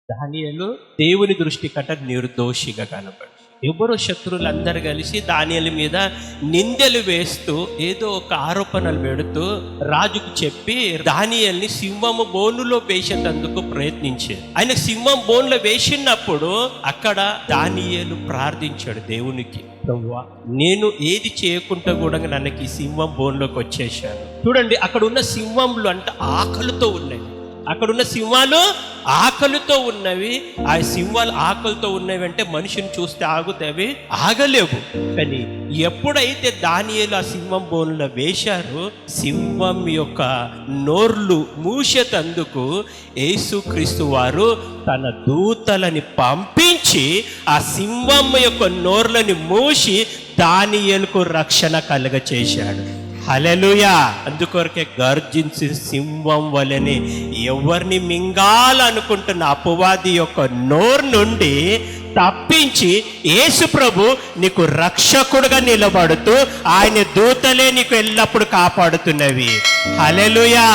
దానియేలు దేవుని దృష్టి కట నిర్దోషిగా కనబడు. ఎవరో శత్రువులందరూ కలిసి దానియేలు మీద నిందలు వేస్తూ ఏదో ఒక ఆరోపణలు పెడుతూ రాజుకు చెప్పి దానియేలుని సింహము బోనులో వేసేందుకు ప్రయత్నించారు. ఆయన సింహం బోన్లో వేసినప్పుడు అక్కడ దానియేలు ప్రార్థించాడు దేవునికి, ప్రభువా నేను ఏది చేయకుండా కూడా నన్నకి ఈ సింహం బోన్లోకి వచ్చేసాను. చూడండి, అక్కడ ఉన్న సింహంలు అంటే ఆకలితో ఉన్నాయి. అక్కడున్న సింహాలు ఆకలితో ఉన్నవి. ఆ సింహాలు ఆకలితో ఉన్నవి అంటే మనిషిని చూస్తే ఆగుతావి, ఆగలేవు. కానీ ఎప్పుడైతే దానియేలు ఆ సింహం బోన్లో వేశారో సింహం యొక్క నోర్లు మూసేటందుకు యేసుక్రీస్తు వారు తన దూతలని పంపించి ఆ సింహం యొక్క నోర్లని మూసి దానియేలుకు రక్షణ కలుగచేశాడు. హల్లెలూయా. అందుకొరకే గర్జించి సింహం వలెని ఎవరిని మింగాలనుకుంటున్న అపవాది యొక్క నోరు నుండి తప్పించి యేసు ప్రభు నీకు రక్షకుడుగా నిలబడుతూ ఆయన దూతలే నీకు ఎల్లప్పుడూ కాపాడుతున్నవి. హల్లెలూయా.